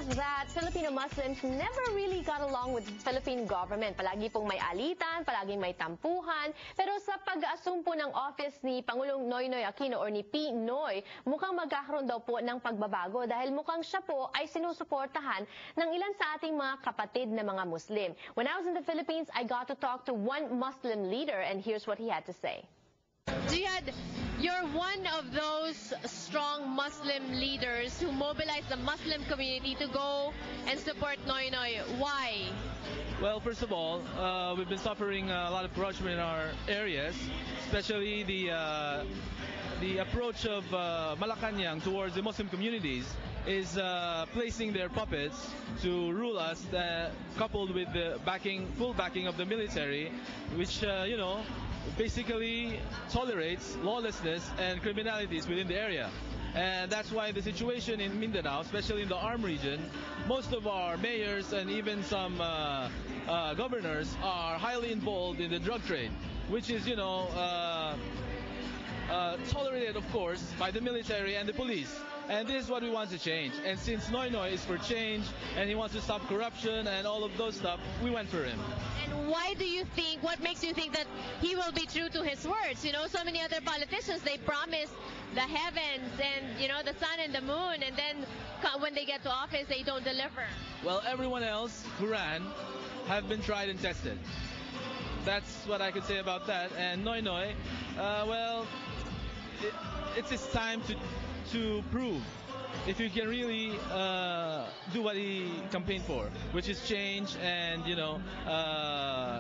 was that Filipino Muslims never really got along with the Philippine government. Palagi pong may alitan, palaging may tampuhan. Pero sa pag-assume po ng office ni Pangulong Noynoy Aquino or ni PNoy, mukhang magkakaroon daw po ng pagbabago dahil mukhang siya po ay sinusuportahan ng ilan sa ating mga kapatid na mga Muslim. When I was in the Philippines, I got to talk to one Muslim leader and here's what he had to say. You're one of those strong Muslim leaders who mobilized the Muslim community to go and support Noynoy. Why? Well, first of all, we've been suffering a lot of corruption in our areas, especially the approach of Malacanang towards the Muslim communities is placing their puppets to rule us, coupled with the full backing of the military, which basically tolerates lawlessness and criminalities within the area. And that's why the situation in Mindanao, especially in the Arm region, most of our mayors and even some governors are highly involved in the drug trade, which is, tolerated, of course, by the military and the police. And this is what we want to change. And since Noynoy is for change and he wants to stop corruption and all of those stuff, we went for him. And what makes you think that he will be true to his words? So many other politicians, they promise the heavens and, the sun and the moon, and then when they get to office, they don't deliver. Well, everyone else who ran have been tried and tested. That's what I could say about that. And Noynoy, it's his time to prove if you can really do what he campaigned for, which is change and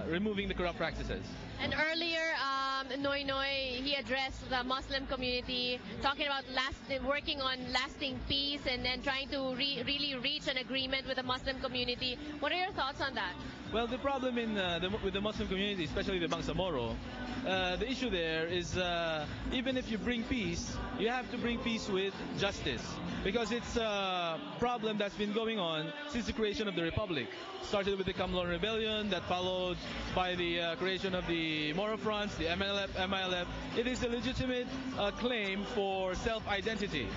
removing the corrupt practices. And earlier, Noynoy, he addressed the Muslim community, talking about working on lasting peace and then trying to really reach an agreement with the Muslim community. What are your thoughts on that? Well, the problem with the Muslim community, especially the Bangsamoro, the issue there is even if you bring peace, you have to bring peace with justice, because it's a problem that's been going on since the creation of the Republic. Started with the Kamlon Rebellion, that followed by the creation of the Moro Fronts, the MILF. It is a legitimate claim for self-identity,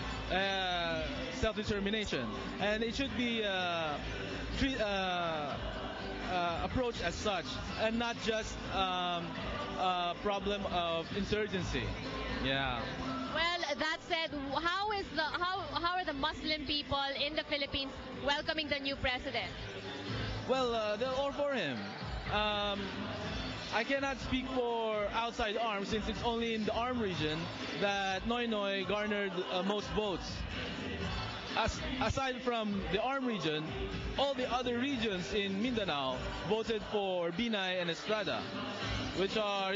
self-determination, and it should be approached as such, and not just a problem of insurgency. Yeah. Well, that said, how are the Muslim people in the Philippines welcoming the new president? Well, they're all for him. I cannot speak for outside Arm, since it's only in the Arm region that Noynoy garnered most votes. Aside from the Arm region, all the other regions in Mindanao voted for Binay and Estrada, which are,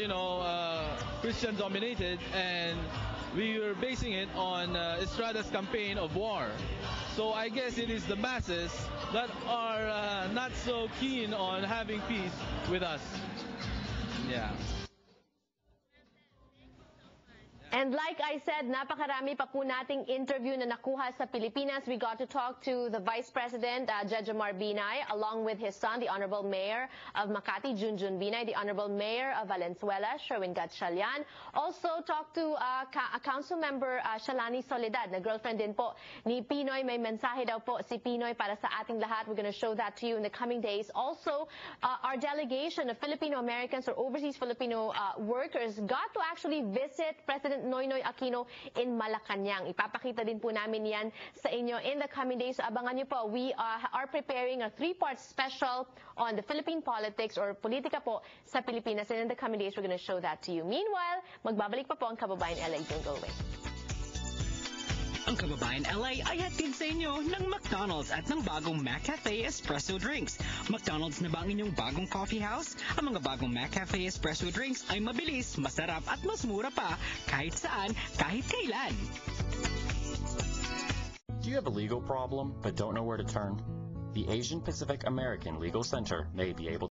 Christian dominated, and we were basing it on Estrada's campaign of war. So I guess it is the masses that are not so keen on having peace with us. Yeah. And like I said, napakarami pa po nating interview na nakuha sa Pilipinas. We got to talk to the Vice President, Jejomar Binay, along with his son, the Honorable Mayor of Makati, Junjun Binay, the Honorable Mayor of Valenzuela, Sherwin Gatchalian. Also talked to a council member, Shalani Soledad, na girlfriend din po ni PNoy. May mensahe daw po si PNoy para sa ating lahat. We're going to show that to you in the coming days. Also, our delegation of Filipino Americans or overseas Filipino workers got to actually visit President Noynoy Aquino in Malacanang. Ipapakita din po namin yan sa inyo in the coming days. So abangan nyo po, we are preparing a 3-part special on the Philippine politics or politika po sa Pilipinas. And in the coming days, we're going to show that to you. Meanwhile, magbabalik pa po ang Kababayan LA. Don't go away. Ang Kababayan LA ay hatid sa inyo ng McDonald's at ng bagong McCafe Espresso Drinks. McDonald's na ba ang inyong bagong coffee house? Ang mga bagong McCafe Espresso Drinks ay mabilis, masarap at mas mura pa kahit saan, kahit kailan. Do you have a legal problem but don't know where to turn? The Asian Pacific American Legal Center may be able